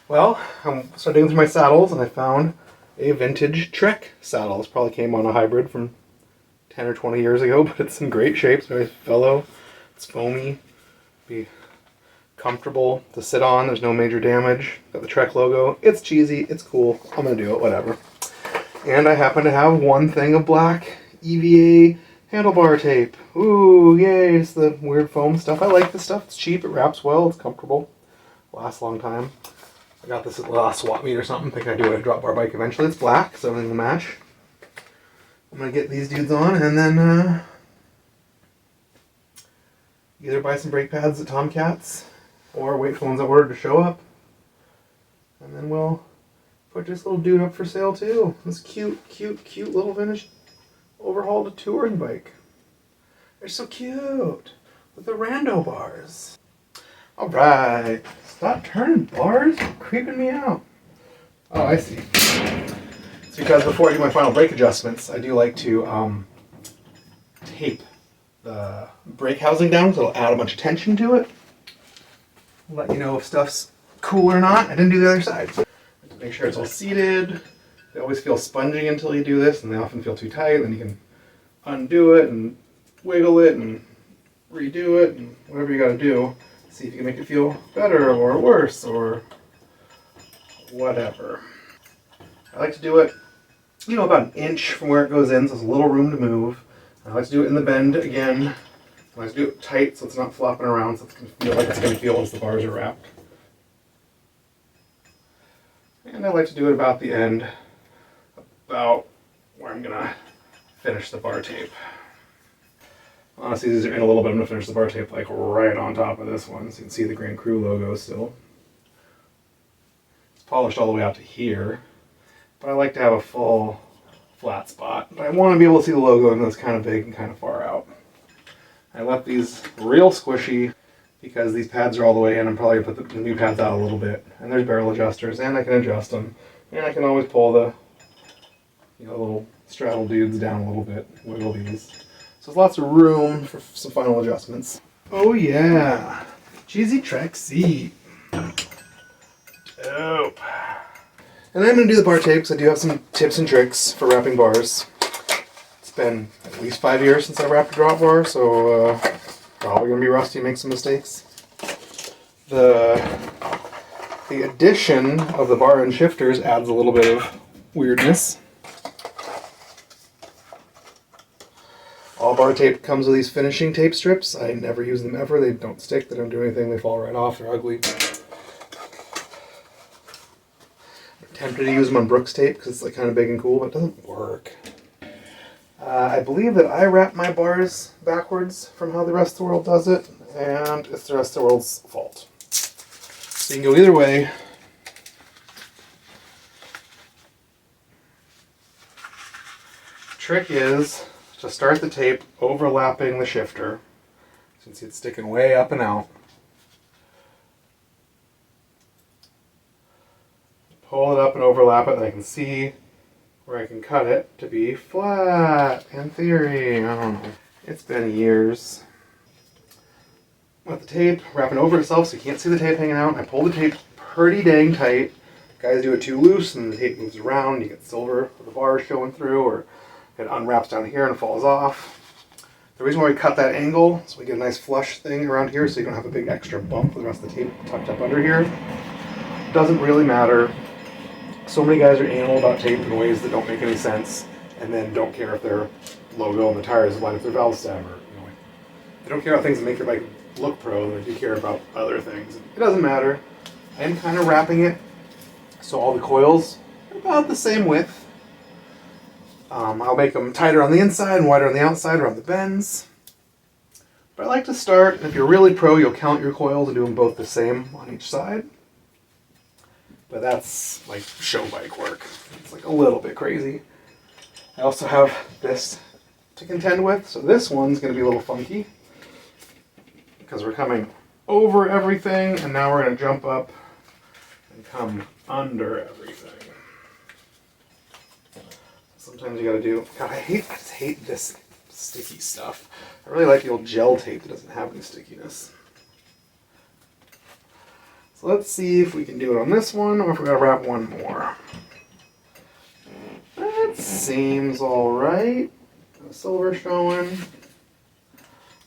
Well, I started digging through my saddles and I found a vintage Trek saddle. This probably came on a hybrid from 10 or 20 years ago, but it's in great shape. It's very fellow. It's foamy. Be comfortable to sit on. There's no major damage. Got the Trek logo. It's cheesy. It's cool. I'm going to do it. Whatever. And I happen to have one thing of black EVA handlebar tape. Ooh, yay. It's the weird foam stuff. I like this stuff. It's cheap. It wraps well. It's comfortable. Lasts a long time. I got this at the last swap meet or something. Think I do it at a drop bar bike eventually. It's black, so everything will match. I'm going to get these dudes on and then either buy some brake pads at Tomcats or wait for ones I ordered to show up. And then we'll put this little dude up for sale too. This cute little vintage overhauled touring bike. They're so cute with the rando bars. Alright, stop turning bars, you're creeping me out. Oh, I see. It's because before I do my final brake adjustments, I do like to tape the brake housing down so it'll add a bunch of tension to it. Let you know if stuff's cool or not. I didn't do the other side. Make sure it's all seated. They always feel spongy until you do this, and they often feel too tight. Then you can undo it and wiggle it and redo it and whatever you got to do. See if you can make it feel better or worse or whatever. I like to do it, about an inch from where it goes in, so there's a little room to move. I like to do it in the bend again. I like to do it tight so it's not flopping around, so it's going to feel like it's going to feel as the bars are wrapped. And I like to do it about the end, about where I'm going to finish the bar tape. Honestly, these are in a little bit. I'm going to finish the bar tape like right on top of this one, so you can see the Grand Cru logo still. It's polished all the way out to here, but I like to have a full flat spot. But I want to be able to see the logo and it's kind of big and kind of far out. I left these real squishy because these pads are all the way in. I'm probably going to put the new pads out a little bit. And there's barrel adjusters, and I can adjust them. And I can always pull the little straddle dudes down a little bit, wiggle these. So there's lots of room for some final adjustments. Oh yeah, cheesy Trek seat. Dope. And I'm going to do the bar tape because I do have some tips and tricks for wrapping bars. It's been at least 5 years since I wrapped a drop bar, so probably going to be rusty and make some mistakes. The addition of the bar and shifters adds a little bit of weirdness. All bar tape comes with these finishing tape strips. I never use them ever. They don't stick, they don't do anything, they fall right off, they're ugly. I'm tempted to use them on Brooks tape because it's like kind of big and cool, but it doesn't work. I believe that I wrap my bars backwards from how the rest of the world does it, and it's the rest of the world's fault. So you can go either way. Trick is to start the tape overlapping the shifter. So you can see it's sticking way up and out. Pull it up and overlap it, and I can see where I can cut it to be flat, in theory. I don't know. It's been years. With the tape wrapping over itself so you can't see the tape hanging out, I pull the tape pretty dang tight. Guys do it too loose and the tape moves around, you get silver with the bars showing through, or it unwraps down here and falls off. The reason why we cut that angle so we get a nice flush thing around here so you don't have a big extra bump with the rest of the tape tucked up under here doesn't really matter. So many guys are anal about tape in ways that don't make any sense, and then don't care if their logo on the tires line up their valve stem, or they don't care about things that make your bike look pro. They do care about other things. It doesn't matter. I'm kind of wrapping it so all the coils are about the same width. I'll make them tighter on the inside and wider on the outside around the bends. But I like to start, and if you're really pro, you'll count your coils and do them both the same on each side. But that's like show bike work. It's like a little bit crazy. I also have this to contend with, so this one's going to be a little funky because we're coming over everything, and now we're going to jump up and come under everything. Sometimes you got to do. God, I just hate this sticky stuff. I really like the old gel tape that doesn't have any stickiness. So let's see if we can do it on this one or if we gotta wrap one more. That seems alright. The silver showing.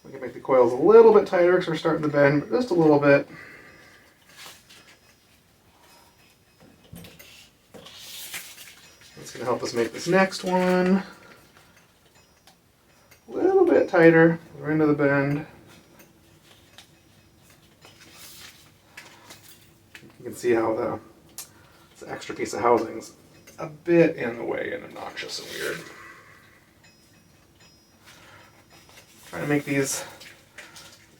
We can make the coils a little bit tighter because we're starting to bend, but just a little bit. That's going to help us make this next one a little bit tighter. We're into the bend. You can see how this extra piece of housing's a bit in the way and obnoxious and weird. Trying to make these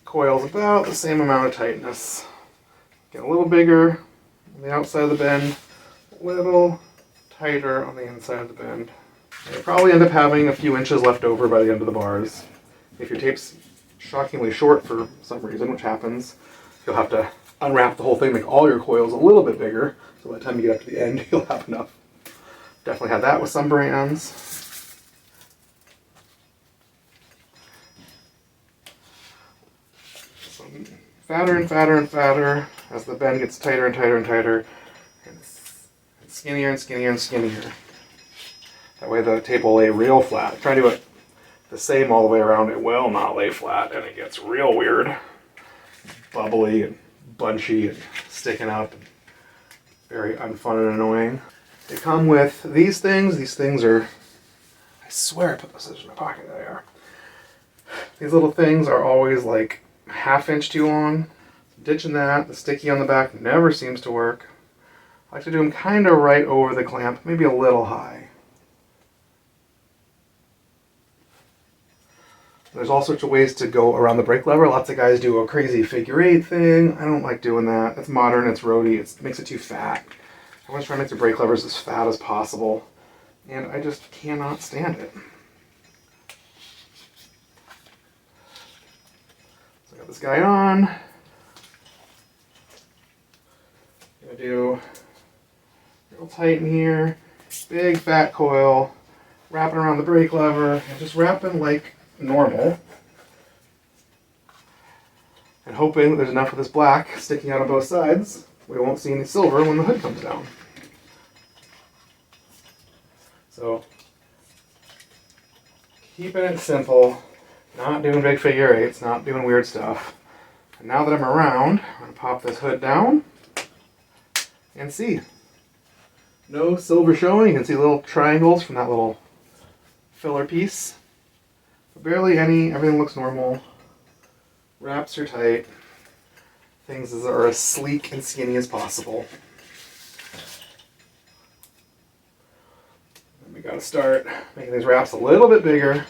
coils about the same amount of tightness. Get a little bigger on the outside of the bend, a little tighter on the inside of the bend. You'll probably end up having a few inches left over by the end of the bars. If your tape's shockingly short for some reason, which happens, you'll have to unwrap the whole thing, make all your coils a little bit bigger, so by the time you get up to the end, you'll have enough. Definitely had that with some brands. Fatter and fatter and fatter as the bend gets tighter and tighter and tighter, and skinnier and skinnier and skinnier. That way the tape will lay real flat. Try to do it the same all the way around, it will not lay flat, and it gets real weird, bubbly and bunchy and sticking up, and very unfun and annoying. They come with these things. These things are, I swear I put those in my pocket. There they are. These little things are always like ½ inch too long. Ditching that. The sticky on the back never seems to work. I like to do them kind of right over the clamp, maybe a little high. There's all sorts of ways to go around the brake lever. Lots of guys do a crazy figure-8 thing. I don't like doing that. It's modern, it's roady, it makes it too fat. I always try to make the brake levers as fat as possible, and I just cannot stand it. So I got this guy on. Gonna do real tight in here, big fat coil, wrapping around the brake lever, and just wrapping like normal. And hoping that there's enough of this black sticking out on both sides, we won't see any silver when the hood comes down. So, keeping it simple, not doing big figure-8s, not doing weird stuff. And now that I'm around, I'm going to pop this hood down and see. No silver showing. You can see little triangles from that little filler piece. But barely any, everything looks normal. Wraps are tight. Things are as sleek and skinny as possible. And we gotta start making these wraps a little bit bigger.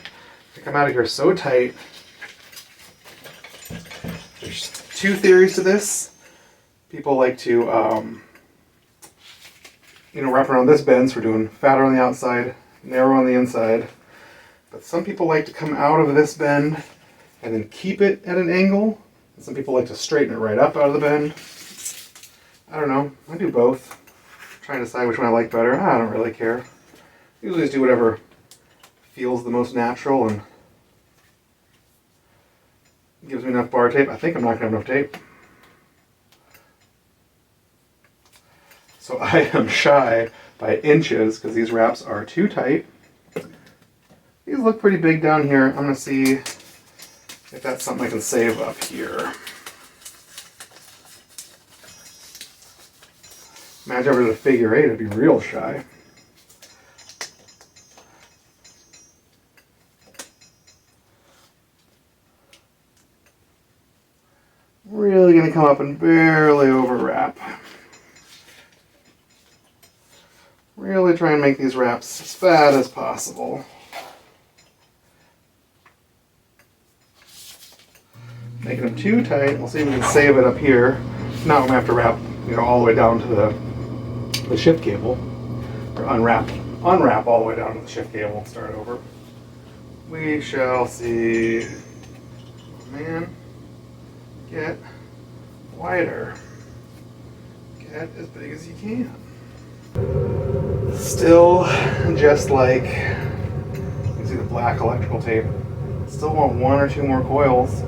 They come out of here so tight. There's two theories to this. People like to, wrap around this bend, so we're doing fatter on the outside, narrow on the inside. But some people like to come out of this bend and then keep it at an angle. And some people like to straighten it right up out of the bend. I don't know. I do both. I'm trying to decide which one I like better. I don't really care. Usually just do whatever feels the most natural and gives me enough bar tape. I think I'm not going to have enough tape. So I am shy by inches because these wraps are too tight. These look pretty big down here. I'm going to see if that's something I can save up here. Imagine if it was a figure-8, I'd be real shy. Really going to come up and barely overwrap. Really try and make these wraps as fat as possible. Making them too tight. We'll see if we can save it up here. If not, we're going to have to wrap, all the way down to the shift cable, or unwrap all the way down to the shift cable and start over. We shall see. Oh, man, get wider. Get as big as you can. Still, just like you can see the black electrical tape. Still want one or two more coils.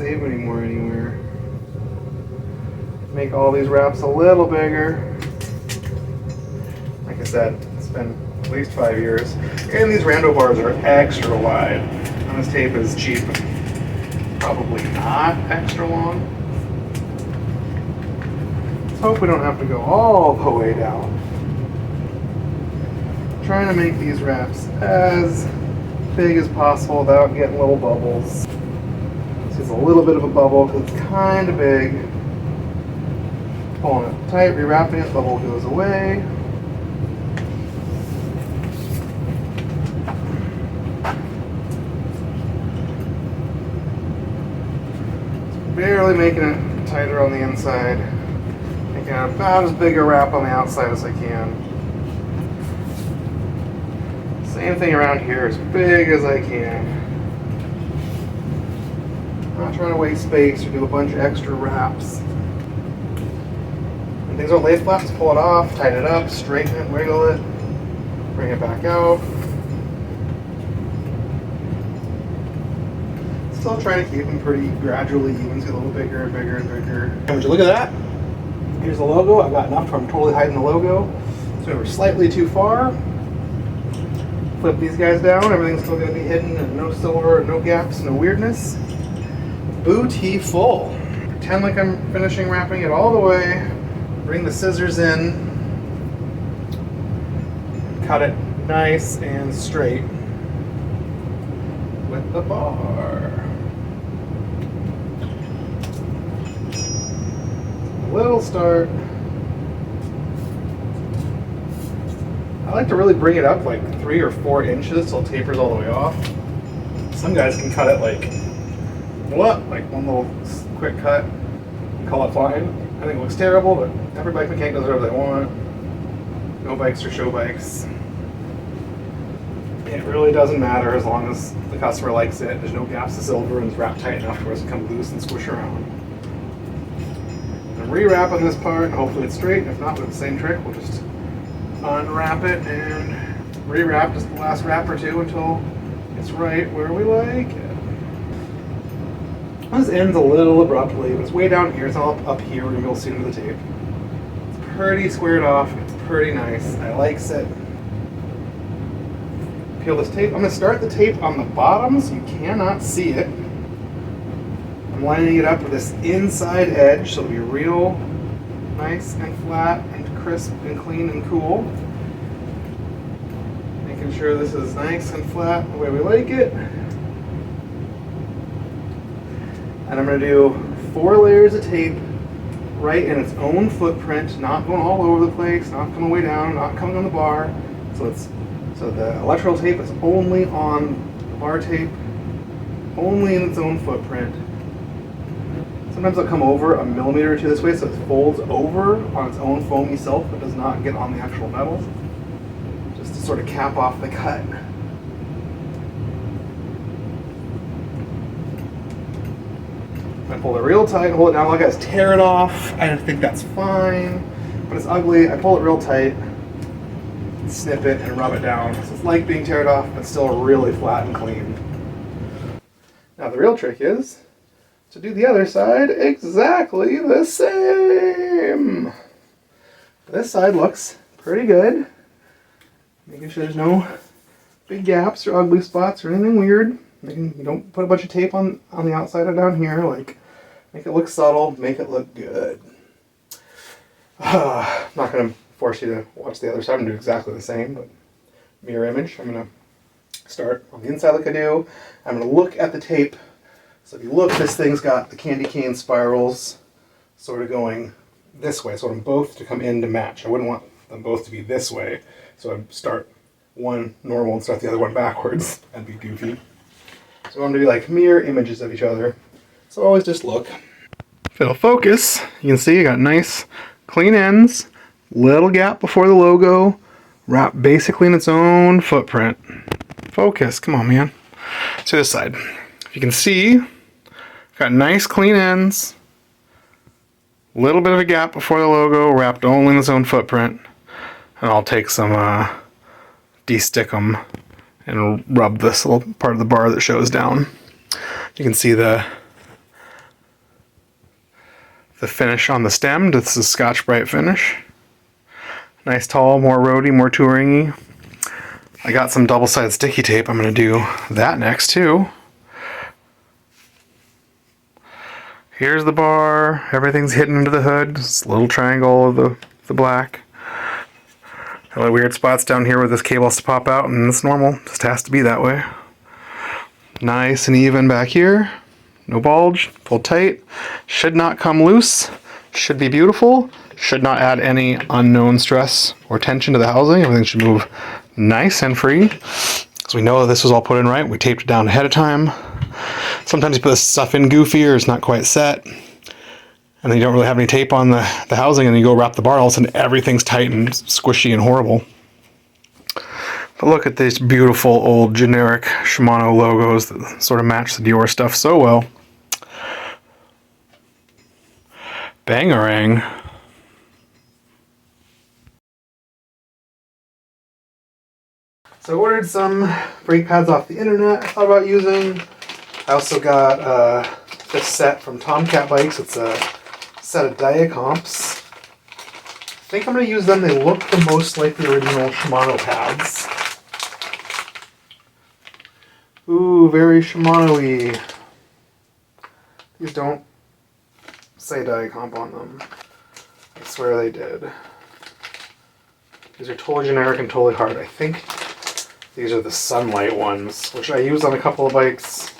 save anymore anywhere. Make all these wraps a little bigger. Like I said, it's been at least 5 years. And these rando bars are extra wide. And this tape is cheap. Probably not extra long. Let's hope we don't have to go all the way down. I'm trying to make these wraps as big as possible without getting little bubbles. This is a little bit of a bubble because it's kind of big. Pulling it tight, rewrapping it, bubble goes away. Barely making it tighter on the inside. Making about as big a wrap on the outside as I can. Same thing around here, as big as I can. Not trying to waste space or do a bunch of extra wraps. When things don't lay flat, just pull it off, tighten it up, straighten it, wiggle it, bring it back out. Still trying to keep them pretty gradually even, so a little bigger and bigger and bigger. And would you look at that? Here's the logo. I've got enough where I'm totally hiding the logo. So we're slightly too far. Flip these guys down. Everything's still going to be hidden, and no silver, no gaps, no weirdness. Beautiful. Pretend like I'm finishing wrapping it all the way. Bring the scissors in. Cut it nice and straight with the bar. Little start. I like to really bring it up like 3 or 4 inches till it tapers all the way off. Some guys can cut it like what? Like one little quick cut and call it fine. I think it looks terrible, but every bike mechanic does whatever they want. No bikes are show bikes. It really doesn't matter as long as the customer likes it. There's no gaps of silver and it's wrapped tight enough where it doesn't come loose and squish around. I'm rewrapping this part and hopefully it's straight. If not, with the same trick, we'll just unwrap it and rewrap just the last wrap or two until it's right where we like it. This ends a little abruptly, but it's way down here. It's all up here where you'll see into the tape. It's pretty squared off. It's pretty nice. I likes it. Peel this tape. I'm going to start the tape on the bottom so you cannot see it. I'm lining it up with this inside edge so it'll be real nice and flat and crisp and clean and cool. Making sure this is nice and flat the way we like it. And I'm going to do 4 layers of tape right in its own footprint, not going all over the place, not coming way down, not coming on the bar. So the electrical tape is only on the bar tape, only in its own footprint. Sometimes I'll come over a millimeter or two this way so it folds over on its own foamy self but does not get on the actual metal. Just to sort of cap off the cut. I pull it real tight, hold it down like I just tear it off. I think that's fine, but it's ugly. I pull it real tight, snip it, and rub it down. So it's like being teared off, but still really flat and clean. Now the real trick is to do the other side exactly the same. This side looks pretty good. Making sure there's no big gaps or ugly spots or anything weird. You don't put a bunch of tape on the outside or down here. Like, make it look subtle, make it look good. I'm not going to force you to watch the other side and do exactly the same, but mirror image. I'm going to start on the inside like I do. I'm going to look at the tape. So if you look, this thing's got the candy cane spirals sort of going this way. So I want them both to come in to match. I wouldn't want them both to be this way. So I'd start one normal and start the other one backwards. That'd be goofy. So I want them to be like mirror images of each other. So always just look. If it'll focus, you can see I got nice clean ends, little gap before the logo, wrapped basically in its own footprint. Focus, come on man. To this side. If you can see, got nice clean ends, little bit of a gap before the logo, wrapped only in its own footprint. And I'll take some de-stick them and rub this little part of the bar that shows down. You can see the the finish on the stem. This is Scotch-Brite finish. Nice tall, more roady, more touringy. I got some double-sided sticky tape. I'm going to do that next too. Here's the bar. Everything's hidden into the hood. This little triangle of the black. A lot of weird spots down here where this cable has to pop out, and it's normal. Just has to be that way. Nice and even back here. No bulge. Pulled tight. Should not come loose. Should be beautiful. Should not add any unknown stress or tension to the housing. Everything should move nice and free. So we know that this was all put in right. We taped it down ahead of time. Sometimes you put this stuff in goofy or it's not quite set. And then you don't really have any tape on the housing, and then you go wrap the bar, all of a sudden everything's tight and squishy and horrible. But look at these beautiful old generic Shimano logos that sort of match the Deore stuff so well. Bangarang. So I ordered some brake pads off the internet I thought about using. I also got this set from Tomcat Bikes. It's a set of Diacomps. I think I'm going to use them. They look the most like the original Shimano pads. Ooh, very Shimano-y. These don't say Diacomp on them. I swear they did. These are totally generic and totally hard. I think these are the Sunlight ones, which I used on a couple of bikes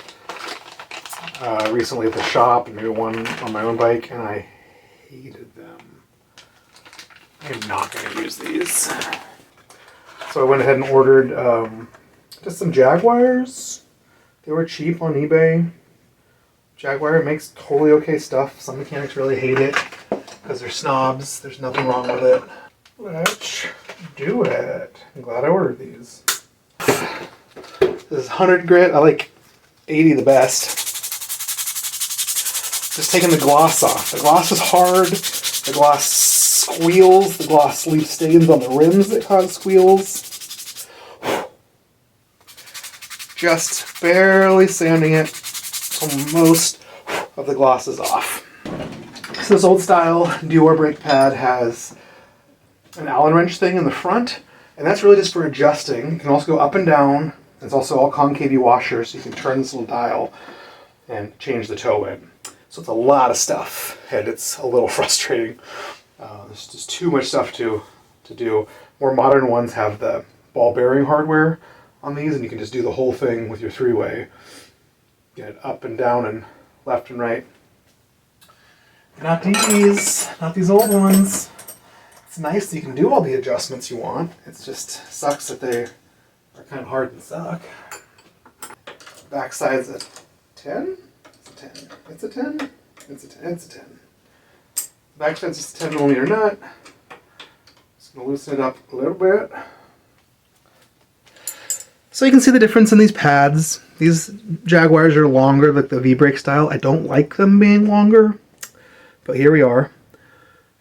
recently at the shop, and maybe one on my own bike, and I hated them. I'm not going to use these. So I went ahead and ordered just some Jaguars. They were cheap on eBay. Jaguar makes totally okay stuff. Some mechanics really hate it because they're snobs. There's nothing wrong with it. Let's do it. I'm glad I ordered these. This is 100 grit. I like 80 the best. Just taking the gloss off. The gloss is hard. The gloss squeals. The gloss leaves stains on the rims that cause squeals. Just barely sanding it till most of the gloss is off. So this old style Deore brake pad has an Allen wrench thing in the front, and that's really just for adjusting. You can also go up and down. It's also all concavey washers, so you can turn this little dial and change the toe in. So it's a lot of stuff, and it's a little frustrating. There's just too much stuff to do. More modern ones have the ball bearing hardware on these, and you can just do the whole thing with your three-way. Get it up and down and left and right. Not these old ones. It's nice that you can do all the adjustments you want. It just sucks that they are kind of hard and suck. Backside's a 10? It's a 10. It's a 10? It's a 10. It's a 10. Backside's just a 10mm nut. Just going to loosen it up a little bit. So you can see the difference in these pads. These Jaguars are longer, like the V-brake style. I don't like them being longer, but here we are.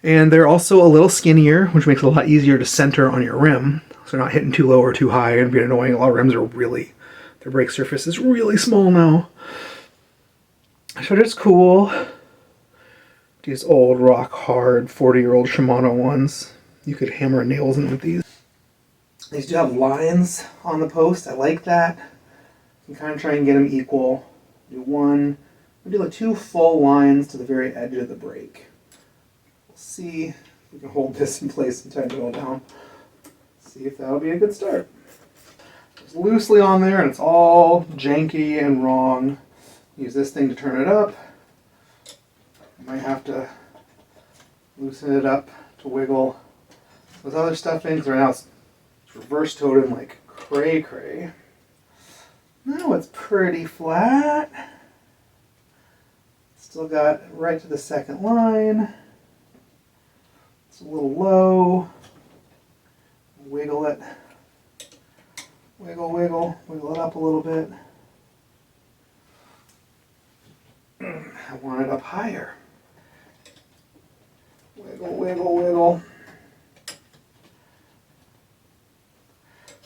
And they're also a little skinnier, which makes it a lot easier to center on your rim. So they're not hitting too low or too high and being annoying. A lot of rims are really, their brake surface is really small now. So it's cool. These old rock hard 40-year-old Shimano ones. You could hammer nails in with these. These do have lines on the post. I like that. You can kind of try and get them equal. Do one, maybe like 2 full lines to the very edge of the brake. We'll see if we can hold this in place and tighten it all down. See if that'll be a good start. It's loosely on there and it's all janky and wrong. Use this thing to turn it up. I might have to loosen it up to wiggle those other stuff in, because right now it's reverse toed in like cray. Now it's pretty flat. Still got right to the second line. It's a little low. Wiggle it. Wiggle it up a little bit. I want it up higher. Wiggle.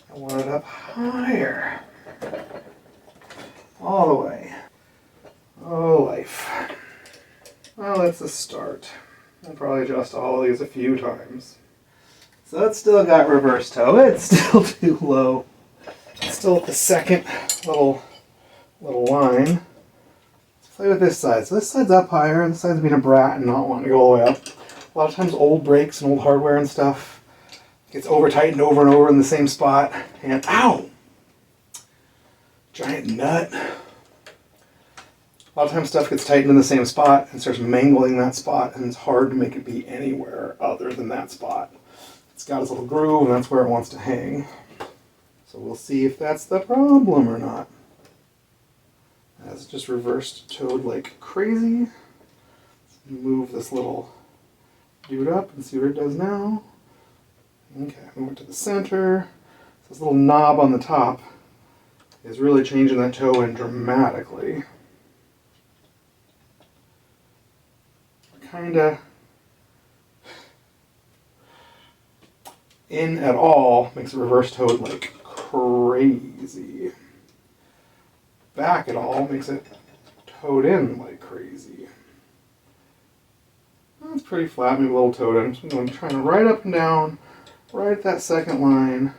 I want it up higher. All the way. Oh, life. Well, let's that's a start. I'll probably adjust all of these a few times. So it's still got reverse toe. It's still too low. It's still at the second little line. Let's play with this side. So this side's up higher, and this side's being a brat and not wanting to go all the way up. A lot of times old brakes and old hardware and stuff gets over tightened over and over in the same spot. And ow! Giant nut. A lot of times stuff gets tightened in the same spot and starts mangling that spot, and it's hard to make it be anywhere other than that spot. It's got its little groove, and that's where it wants to hang. So we'll see if that's the problem or not. It's just reversed toed like crazy. Let's move this little dude up and see what it does now. Okay, move it to the center. So this little knob on the top is really changing that toe in dramatically. Kinda in at all makes it reverse toed like crazy. Back at all makes it toed in like crazy. That's pretty flat, maybe a little toed in. So I'm trying to right up and down, right at that second line.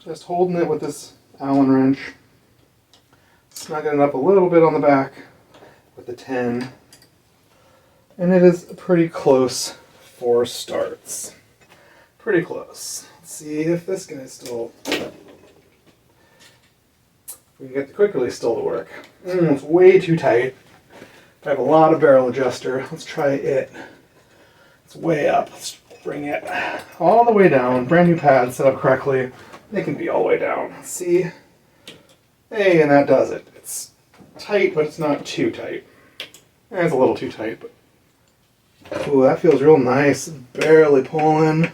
Just holding it with this Allen wrench. Snugging it up a little bit on the back with the 10. And it is pretty close for starts. Pretty close. Let's see if this guy's still... We can get the quick release still to work. It's way too tight. I have a lot of barrel adjuster. Let's try it. It's way up. Let's bring it all the way down. Brand new pad set up correctly. It can be all the way down. Let's see. Hey, and that does it. It's tight, but it's not too tight. It's a little too tight, but... Ooh, that feels real nice. Barely pulling.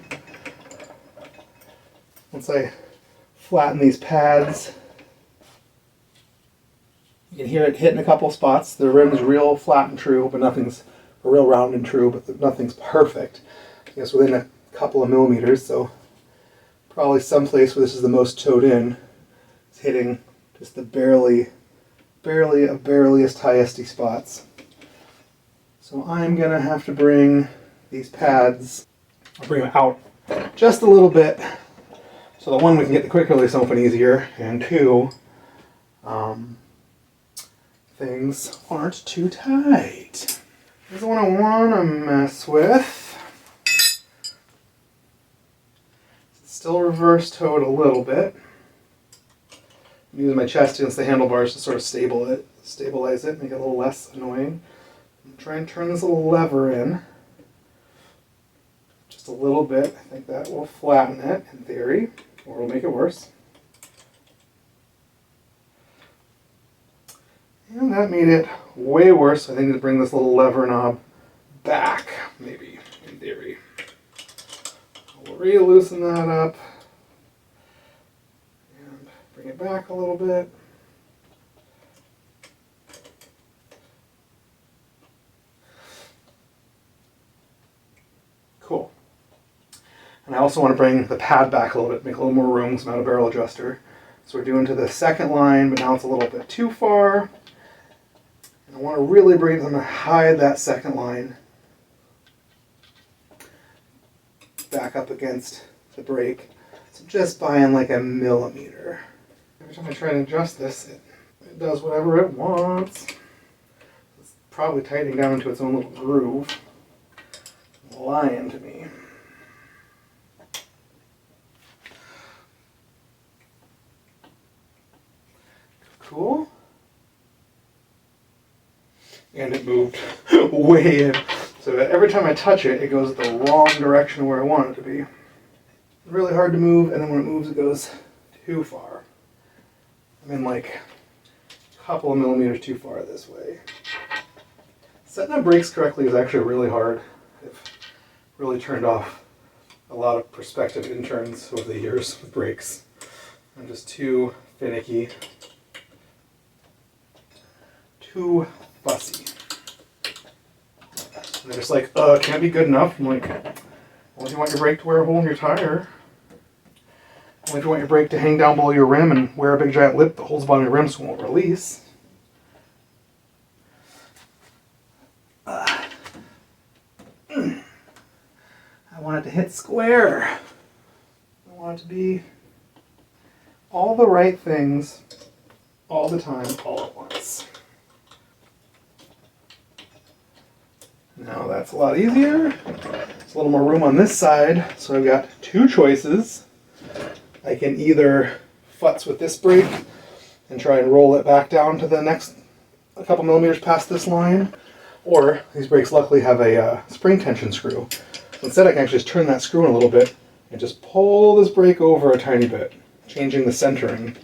Once I flatten these pads, you can hear it hitting a couple spots. The rim's real flat and true, but nothing's real round and true, but nothing's perfect. I guess within a couple of millimeters, so probably someplace where this is the most toed in. It's hitting just the bareliest highesty spots. So I'm gonna have to bring these pads, I'll bring them out just a little bit, so that one, we can get the quick release open easier, and two, things aren't too tight. This is the one I want to mess with. It's still reverse toed a little bit. I'm using my chest against the handlebars to sort of stabilize it, make it a little less annoying. I'm trying to turn this little lever in just a little bit. I think that will flatten it in theory, or it'll make it worse. And that made it way worse. I think to bring this little lever knob back, maybe, in theory. We'll re-loosen that up and bring it back a little bit. Cool. And I also want to bring the pad back a little bit, make a little more room because I'm out of barrel adjuster. So we're doing to the second line, but now it's a little bit too far. I want to really bring it, I'm going to hide that second line back up against the brake. So just by in like a millimeter. Every time I try to adjust this, it does whatever it wants. It's probably tightening down into its own little groove. Lying to me. Cool. And it moved way in. So every time I touch it, it goes the wrong direction where I want it to be. Really hard to move, and then when it moves, it goes too far. I'm in like a couple of millimeters too far this way. Setting up brakes correctly is actually really hard. I've really turned off a lot of prospective interns over the years with brakes. I'm just too finicky. Too fussy. And they're just like, can't be good enough. I'm like, well, if you want your brake to wear a hole in your tire, well, if you want your brake to hang down below your rim and wear a big giant lip that holds the bottom of your rim so it won't release. I want it to hit square. I want it to be all the right things all the time, all at once. Now that's a lot easier. There's a little more room on this side, so I've got two choices. I can either futz with this brake and try and roll it back down to the next a couple millimeters past this line, or these brakes luckily have a spring tension screw. So instead I can actually just turn that screw in a little bit and just pull this brake over a tiny bit, changing the centering,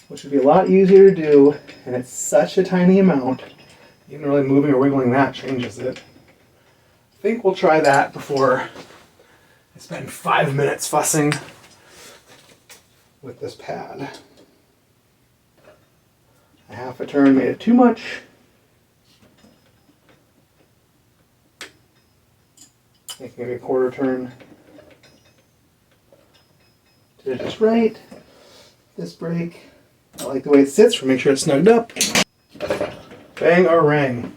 which would be a lot easier to do, and it's such a tiny amount. Even really moving or wiggling that changes it. I think we'll try that before I spend 5 minutes fussing with this pad. A half a turn made it too much. Make maybe a quarter turn. Did it just right. This brake, I like the way it sits, make sure it's snugged up. Bang-a-rang. You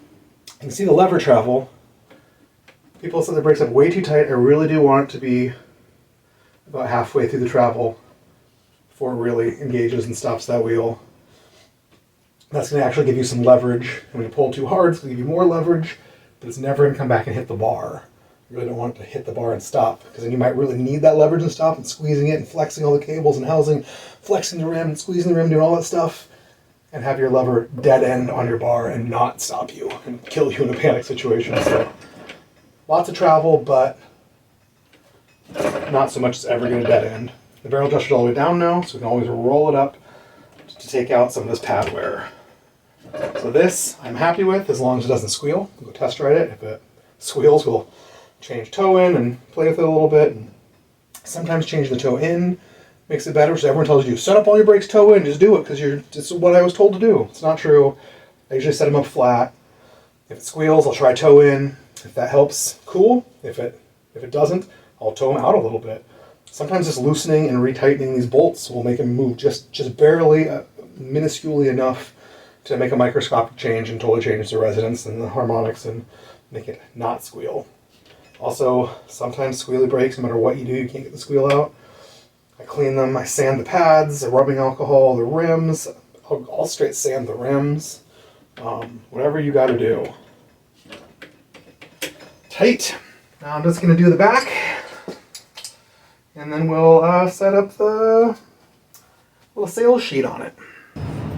can see the lever travel. People said the brakes up way too tight. I really do want it to be about halfway through the travel before it really engages and stops that wheel. That's going to actually give you some leverage. And when you pull too hard, it's going to give you more leverage, but it's never going to come back and hit the bar. You really don't want it to hit the bar and stop, because then you might really need that leverage and stop, and squeezing it and flexing all the cables and housing, flexing the rim and squeezing the rim, doing all that stuff, and have your lever dead end on your bar and not stop you and kill you in a panic situation. So lots of travel, but not so much as ever going to dead end. The barrel adjuster's all the way down now, so we can always roll it up to take out some of this pad wear. So this I'm happy with, as long as it doesn't squeal. We'll go test ride it. If it squeals, we'll change toe in and play with it a little bit. And sometimes changing the toe in makes it better. So everyone tells you, set up all your brakes toe in, just do it, because it's what I was told to do. It's not true. I usually set them up flat. If it squeals, I'll try toe in. If that helps, cool. If it doesn't, I'll toe them out a little bit. Sometimes just loosening and retightening these bolts will make them move just barely, minusculely enough to make a microscopic change and totally change the resonance and the harmonics and make it not squeal. Also, sometimes squealy brakes, no matter what you do, you can't get the squeal out. I clean them, I sand the pads, the rubbing alcohol, the rims. I'll straight sand the rims. Whatever you got to do. Tight. Now I'm just going to do the back, and then we'll set up the little sales sheet on it.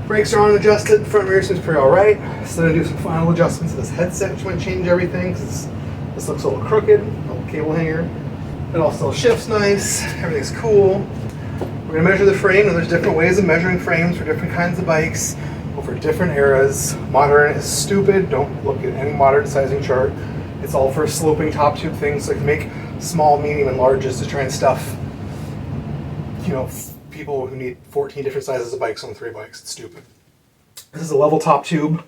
Brakes are on and adjusted, front rear seems pretty alright. So I'm going to do some final adjustments to this headset, which might change everything, because this looks a little crooked, a little cable hanger. It all still shifts nice, everything's cool. We're going to measure the frame, and there's different ways of measuring frames for different kinds of bikes over different eras. Modern is stupid, don't look at any modern sizing chart. It's all for sloping top tube things, so I can make small, medium, and larges to try and stuff, people who need 14 different sizes of bikes on 3 bikes. It's stupid. This is a level top tube,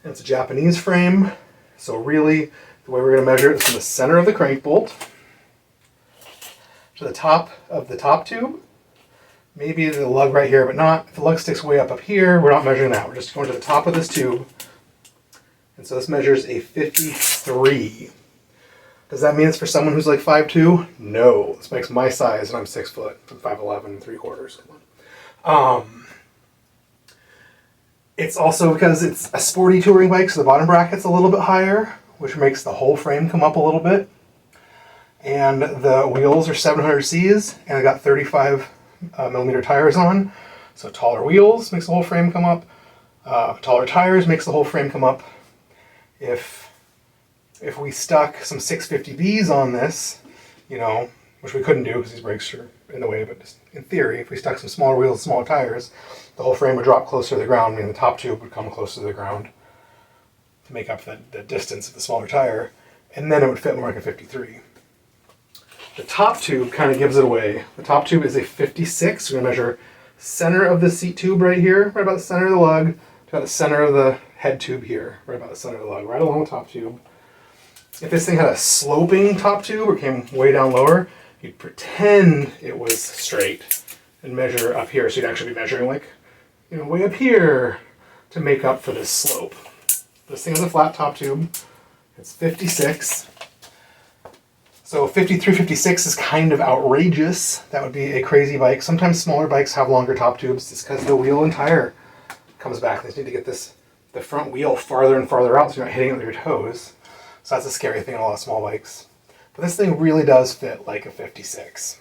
and it's a Japanese frame. So really, the way we're going to measure it is from the center of the crank bolt to the top of the top tube. Maybe the lug right here, but not. If the lug sticks way up here, we're not measuring that. We're just going to the top of this tube. And so this measures a 53. Does that mean it's for someone who's like 5'2"? No. This makes my size, and I'm 6 foot. I'm 5'11", 3/4. Come on. It's also because it's a sporty touring bike, so the bottom bracket's a little bit higher, which makes the whole frame come up a little bit. And the wheels are 700Cs, and I got 35 millimeter tires on. So taller wheels makes the whole frame come up. Taller tires makes the whole frame come up. If we stuck some 650Bs on this, which we couldn't do because these brakes are in the way, but just in theory, if we stuck some smaller wheels and smaller tires, the whole frame would drop closer to the ground, meaning the top tube would come closer to the ground to make up the distance of the smaller tire, and then it would fit more like a 53. The top tube kind of gives it away. The top tube is a 56. We're going to measure center of the seat tube right here, right about the center of the lug, to about the center of the head tube here, right about the center of the lug, right along the top tube. If this thing had a sloping top tube or came way down lower, you'd pretend it was straight and measure up here. So you'd actually be measuring way up here to make up for this slope. This thing has a flat top tube, It's 56. So 53, 56 is kind of outrageous. That would be a crazy bike. Sometimes smaller bikes have longer top tubes just because the wheel and tire comes back. They just need to get the front wheel farther and farther out so you're not hitting it with your toes. So that's a scary thing on a lot of small bikes. But this thing really does fit like a 56.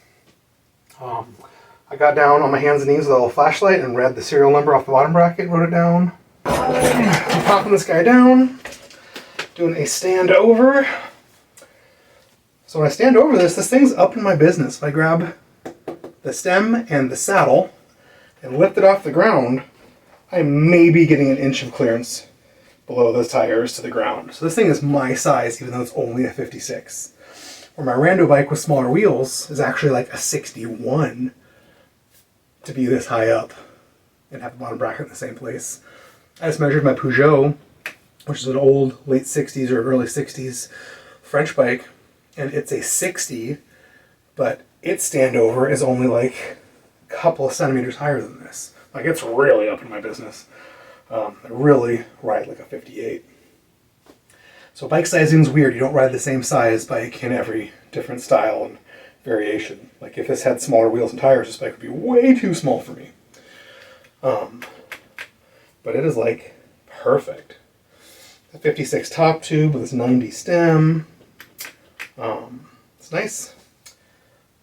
I got down on my hands and knees with a little flashlight and read the serial number off the bottom bracket, wrote it down. I'm popping this guy down, doing a stand over. So when I stand over this thing's up in my business. If I grab the stem and the saddle and lift it off the ground, I may be getting an inch of clearance below the tires to the ground. So this thing is my size, even though it's only a 56. Where my rando bike with smaller wheels is actually like a 61 to be this high up and have the bottom bracket in the same place. I just measured my Peugeot, which is an old late 60s or early 60s French bike, and it's a 60, but its standover is only like a couple of centimeters higher than this. Like, it's really up in my business. I really ride like a 58. So bike sizing is weird. You don't ride the same size bike in every different style and variation. Like, if this had smaller wheels and tires, this bike would be way too small for me. But it is like perfect. A 56 top tube with this 90 stem. It's nice.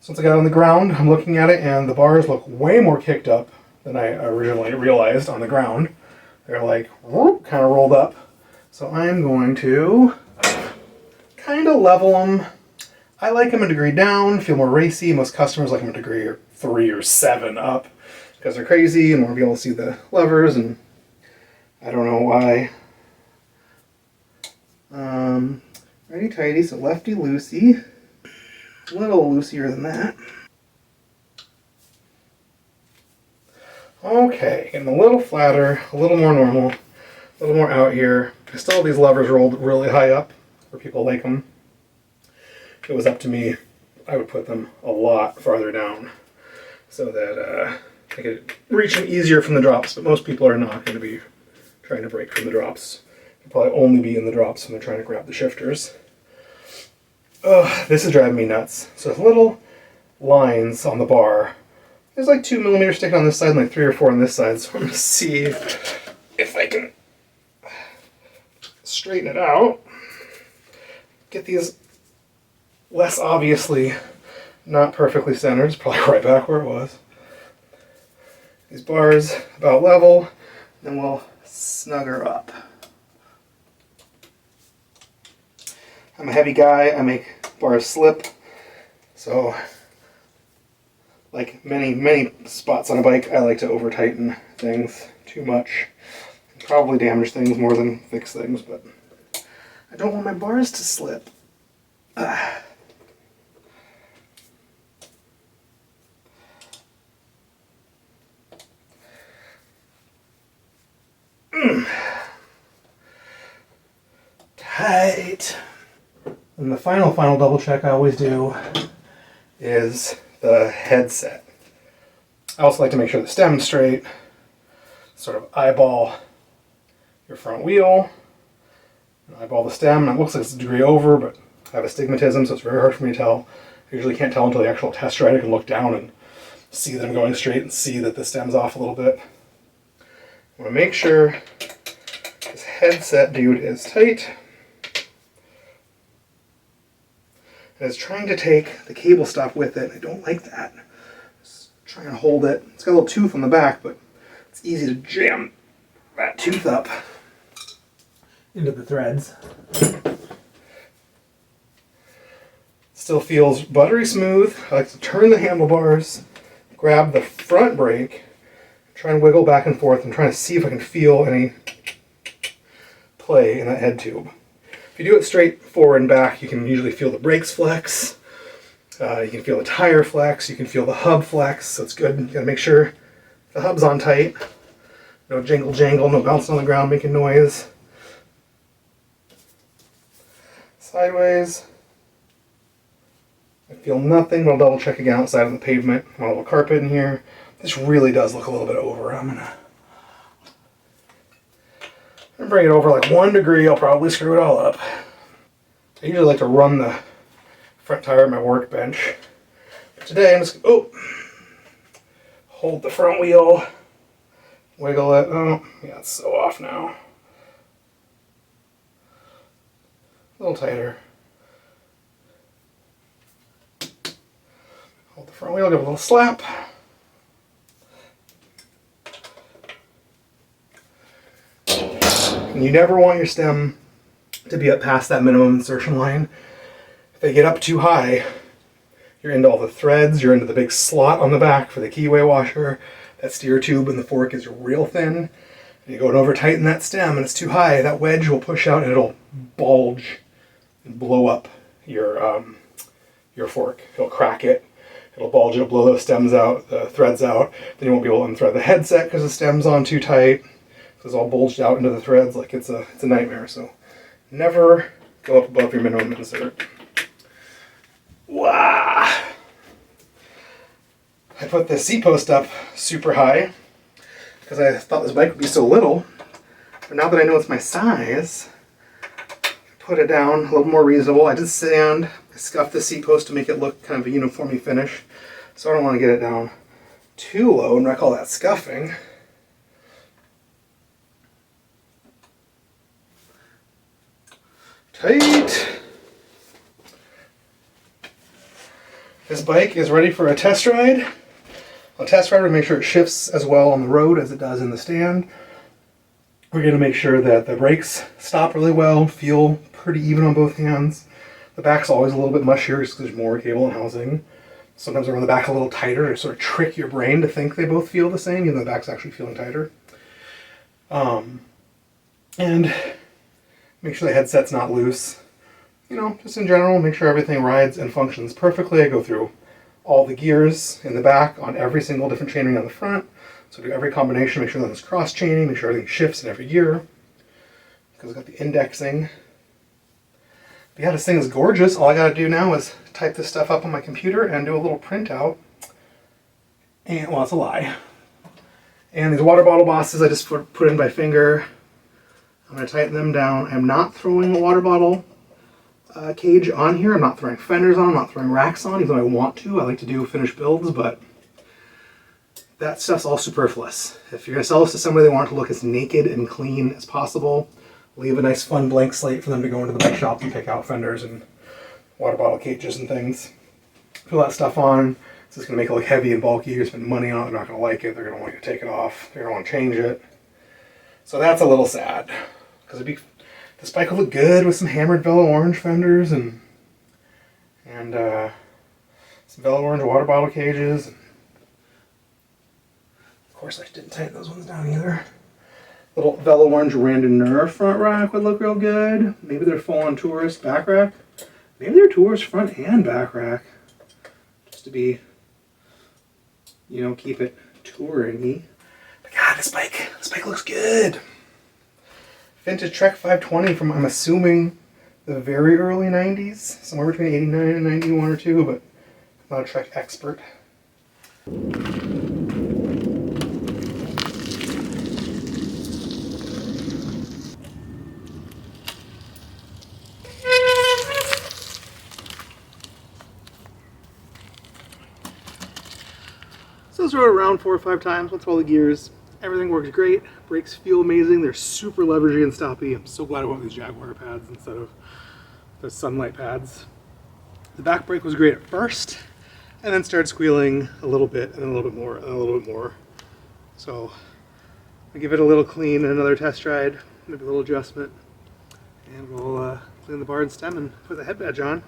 So once I got it on the ground, I'm looking at it and the bars look way more kicked up than I originally realized on the ground. They're like, whoop, kind of rolled up. So I'm going to kind of level them. I like them a degree down, feel more racy. Most customers like them a degree or 3 or 7 up because they're crazy and want to be able to see the levers, and I don't know why. Righty tighty, so lefty loosey. A little loosier than that. Okay, getting a little flatter, a little more normal, a little more out here. I still have these levers rolled really high up where people like them. If it was up to me, I would put them a lot farther down so that I could reach them easier from the drops, but most people are not going to be trying to break from the drops. They'll probably only be in the drops when they're trying to grab the shifters. Oh, this is driving me nuts. So there's little lines on the bar. There's like 2 millimeters sticking on this side and like 3 or 4 on this side, so I'm going to see if I can straighten it out. Get these less obviously not perfectly centered. It's probably right back where it was. These bars about level, then we'll snug her up. I'm a heavy guy. I make bars slip, so like many spots on a bike, I like to over tighten things too much. Probably damage things more than fix things, but I don't want my bars to slip. Tight. And the final double check I always do is the headset. I also like to make sure the stem's straight. Sort of eyeball your front wheel, and eyeball the stem. It looks like it's a degree over, but I have astigmatism, so it's very hard for me to tell. I usually can't tell until the actual test ride. I can look down and see that I'm going straight and see that the stem's off a little bit. I want to make sure this headset dude is tight. And it's trying to take the cable stop with it. I don't like that. Just trying to hold it. It's got a little tooth on the back, but it's easy to jam that tooth up into the threads. Still feels buttery smooth. I like to turn the handlebars, grab the front brake, try and wiggle back and forth. I'm trying to see if I can feel any play in that head tube. If you do it straight forward and back, you can usually feel the brakes flex. You can feel the tire flex. You can feel the hub flex. So it's good. You gotta make sure the hub's on tight. No jingle jangle, no bouncing on the ground making noise. Sideways. I feel nothing, but I'll double check again outside on the pavement. Want a little carpet in here. This really does look a little bit over. I'm gonna bring it over like 1 degree. I'll probably screw it all up. I usually like to run the front tire of my workbench. But today I'm just going to hold the front wheel, wiggle it. Oh, yeah, it's so off now. A little tighter. Hold the front wheel, give it a little slap. And you never want your stem to be up past that minimum insertion line. If they get up too high, you're into all the threads, you're into the big slot on the back for the keyway washer. That steer tube and the fork is real thin. And you go and over tighten that stem and it's too high, that wedge will push out and it'll bulge and blow up your fork. It'll crack it. It'll bulge, it'll blow those stems out, the threads out. Then you won't be able to unthread the headset because the stem's on too tight. So it's all bulged out into the threads like it's a nightmare. So never go up above your minimum insert. Wow! I put the seat post up super high because I thought this bike would be so little. But now that I know it's my size, I put it down a little more reasonable. I did sand, I scuffed the seat post to make it look kind of a uniform finish. So I don't want to get it down too low, and I call that scuffing. Tight. This bike is ready for a test ride. On a test ride, we make sure it shifts as well on the road as it does in the stand. We're going to make sure that the brakes stop really well, feel pretty even on both hands. The back's always a little bit mushier just because there's more cable and housing. Sometimes I run the back a little tighter to sort of trick your brain to think they both feel the same, even though the back's actually feeling tighter. And make sure the headset's not loose. You know, just in general, make sure everything rides and functions perfectly. I go through all the gears in the back on every single different chainring on the front. So do every combination, make sure nothing's cross-chaining, make sure everything shifts in every gear. Because I've got the indexing. But yeah, this thing is gorgeous. All I gotta do now is type this stuff up on my computer and do a little printout. And, well, it's a lie. And these water bottle bosses I just put in by finger. I'm gonna tighten them down. I'm not throwing a water bottle cage on here. I'm not throwing fenders on, I'm not throwing racks on, even though I want to. I like to do finished builds, but that stuff's all superfluous. If you're going to sell this to somebody, they want it to look as naked and clean as possible. Leave a nice fun blank slate for them to go into the bike shop and pick out fenders and water bottle cages and things. Put that stuff on. It's just going to make it look heavy and bulky. You're spending money on it, they're not going to like it, they're going to want you to take it off, they're going to want to change it. So that's a little sad. Because this bike will look good with some hammered Velo Orange fenders and some Velo Orange water bottle cages. And of course, I didn't tighten those ones down either. Little Velo Orange Randonneur front rack would look real good. Maybe they're full-on Tourist back rack. Maybe they're Tourist front and back rack. Just to be, you know, keep it touring-y. But God, this bike looks good. Vintage Trek 520 from, I'm assuming, the very early 90s. Somewhere between 89 and 91 or 2, but I'm not a Trek expert. So let's rode it around 4 or 5 times, went through all the gears. Everything works great. Brakes feel amazing. They're super leveragey and stoppy. I'm so glad I went with these Jaguar pads instead of the Sunlight pads. The back brake was great at first, and then started squealing a little bit, and then a little bit more, and a little bit more. So I'll give it a little clean and another test ride, maybe a little adjustment, and we'll clean the bar and stem and put the head badge on.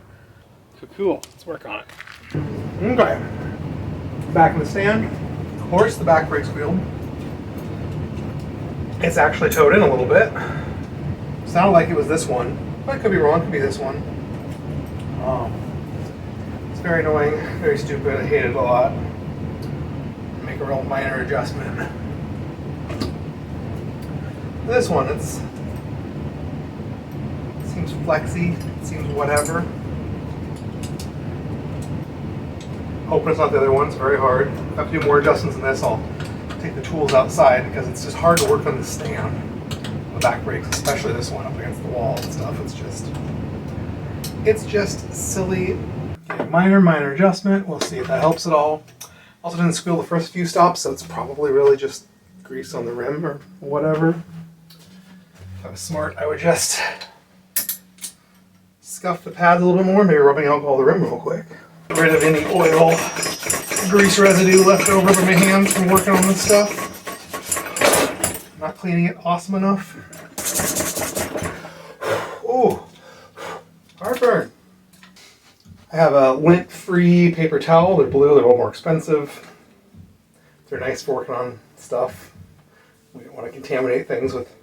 So cool. Let's work on it. Okay. Back in the stand. Of course, the back brake's squealed. It's actually towed in a little bit. Sounded like it was this one. I could be wrong, it could be this one. It's very annoying, very stupid, I hate it a lot. Make a real minor adjustment. This one, it seems flexy, it seems whatever. Hoping it's not the other one, it's very hard. If I have to do more adjustments than this, I'll take the tools outside because it's just hard to work on the stand. The back brakes, especially this one up against the wall and stuff, it's just It's just silly. Okay, minor adjustment. We'll see if that helps at all. Also didn't squeal the first few stops, so it's probably really just grease on the rim or whatever. If I was smart, I would just scuff the pads a little bit more, maybe rubbing alcohol the rim real quick. Get rid of any oil, grease residue left over from my hands from working on this stuff. Not cleaning it awesome enough. Ooh, heartburn. I have a lint-free paper towel. They're blue, they're a little more expensive. They're nice for working on stuff. We don't want to contaminate things with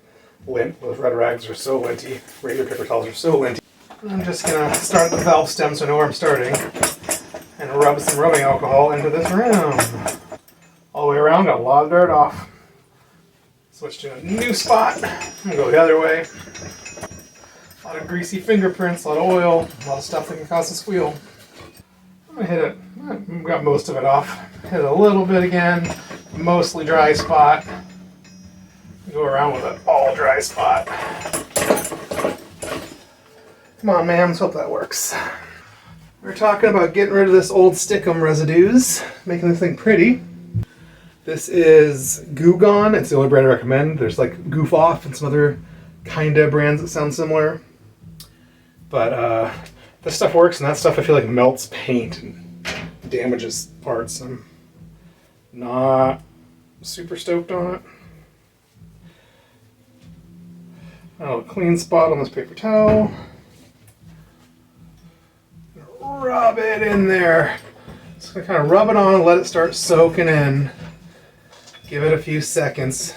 lint. Those red rags are so linty. Regular paper towels are so linty. I'm just gonna start the valve stem so I know where I'm starting and rub some rubbing alcohol into this rim. All the way around, got a lot of dirt off. Switch to a new spot. I'm gonna go the other way. A lot of greasy fingerprints, a lot of oil, a lot of stuff that can cause a squeal. I'm gonna hit it, I got most of it off. Hit it a little bit again, mostly dry spot. Go around with an all dry spot. Come on, man, let's hope that works. We're talking about getting rid of this old stickum residues, making this thing pretty. This is Goo Gone. It's the only brand I recommend. There's like Goof Off and some other kinda brands that sound similar. But this stuff works, and that stuff I feel like melts paint and damages parts. I'm not super stoked on it. A clean spot on this paper towel. Rub it in there. Just gonna kind of rub it on and let it start soaking in. Give it a few seconds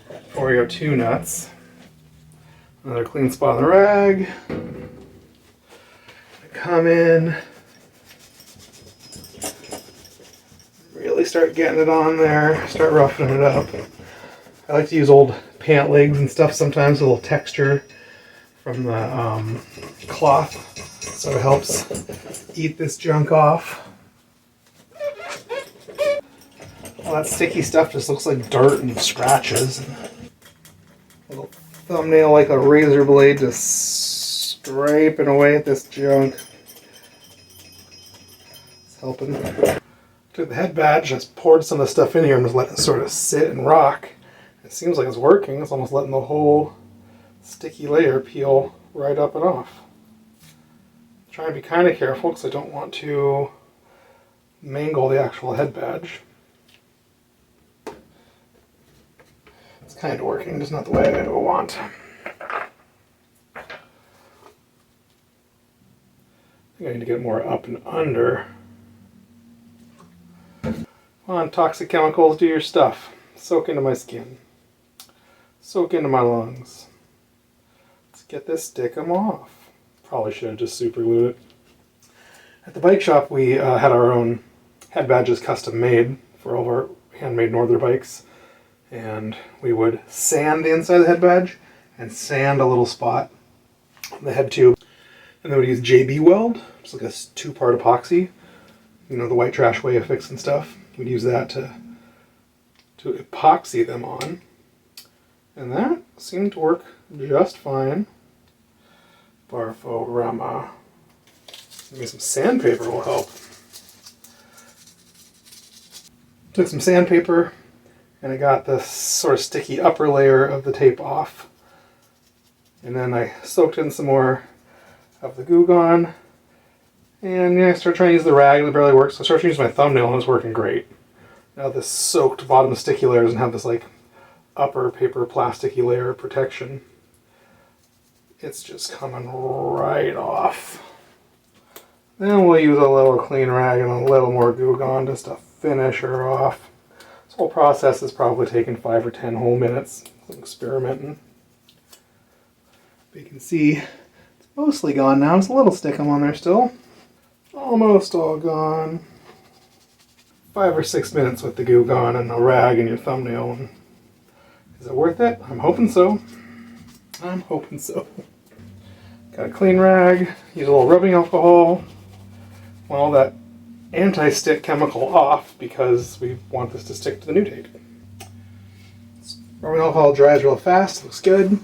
before we go too nuts. Another clean spot on the rag. Come in. Really start getting it on there. Start roughing it up. I like to use old pant legs and stuff sometimes, a little texture from the cloth, so it helps eat this junk off. All that sticky stuff just looks like dirt and scratches. A little thumbnail like a razor blade just scraping away at this junk. It's helping. Took the head badge, just poured some of the stuff in here and just let it sort of sit and rock. It seems like it's working. It's almost letting the whole sticky layer peel right up and off. Try and be kind of careful because I don't want to mangle the actual head badge. It's kind of working, just not the way I would want. I think I need to get more up and under. Come on, toxic chemicals, do your stuff. Soak into my skin. Soak into my lungs. Let's get this stickum off. Probably should have just super glued it. At the bike shop, we had our own head badges custom made for all of our handmade Norther bikes. And we would sand the inside of the head badge and sand a little spot on the head tube. And then we'd use JB Weld, just like a 2-part epoxy. You know, the white trash way of fixing stuff. We'd use that to epoxy them on. And that seemed to work just fine. Barforama. Maybe some sandpaper will help. Took some sandpaper and I got this sort of sticky upper layer of the tape off. And then I soaked in some more of the Goo Gone. And yeah, I started trying to use the rag and it barely worked, so I started using my thumbnail and it was working great. Now this soaked bottom sticky layer doesn't have this like upper paper plasticky layer of protection. It's just coming right off. Then we'll use a little clean rag and a little more Goo Gone just to finish her off. This whole process has probably taken 5 or 10 whole minutes of experimenting. But you can see it's mostly gone now. There's a little stickum on there still. Almost all gone. 5 or 6 minutes with the Goo Gone and a rag and your thumbnail. Is it worth it? I'm hoping so. I'm hoping so. Got a clean rag, use a little rubbing alcohol. Want all that anti-stick chemical off because we want this to stick to the new tape. Rubbing alcohol dries real fast, looks good.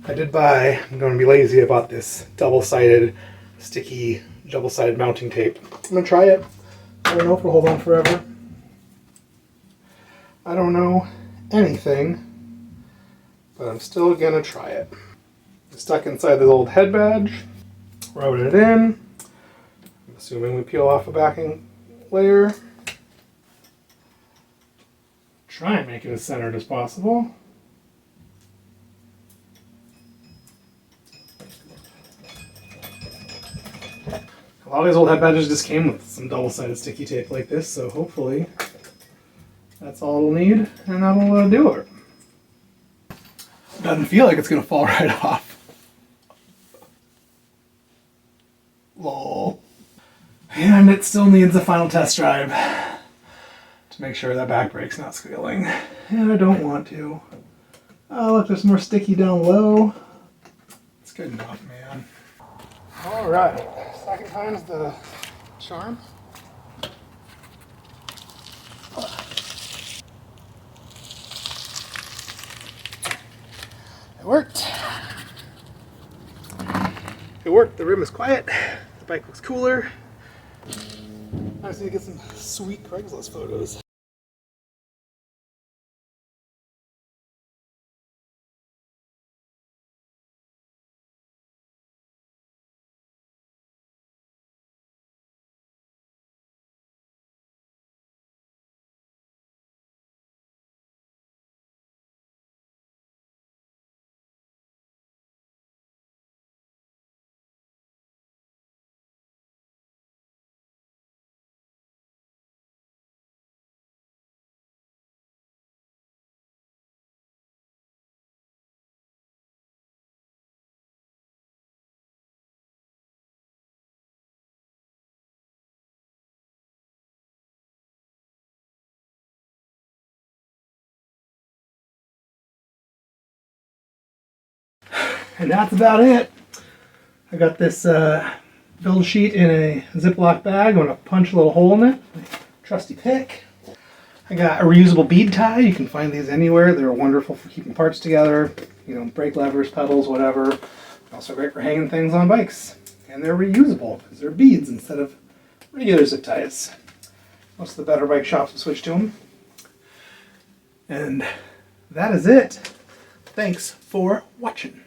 I did buy, I'm going to be lazy, I bought this double-sided, sticky, double-sided mounting tape. I'm going to try it. I don't know if it'll hold on forever. I don't know anything, but I'm still going to try it. It's stuck inside this old head badge. Rubbing it in. I'm assuming we peel off a backing layer. Try and make it as centered as possible. A lot of these old head badges just came with some double-sided sticky tape like this, so hopefully that's all it'll need, and that'll do it. Doesn't feel like it's gonna fall right off. Lol. And it still needs a final test drive to make sure that back brake's not squealing. And I don't want to. Oh, look, there's more sticky down low. It's good enough, man. All right, second time's the charm. It worked. It worked. The rim is quiet. The bike looks cooler. I just need to get some sweet Craigslist photos. And that's about it. I got this build sheet in a Ziploc bag. I'm going to punch a little hole in it. Trusty pick. I got a reusable bead tie. You can find these anywhere. They're wonderful for keeping parts together. You know, brake levers, pedals, whatever. Also great for hanging things on bikes. And they're reusable because they're beads instead of regular zip ties. Most of the better bike shops will switch to them. And that is it. Thanks for watching.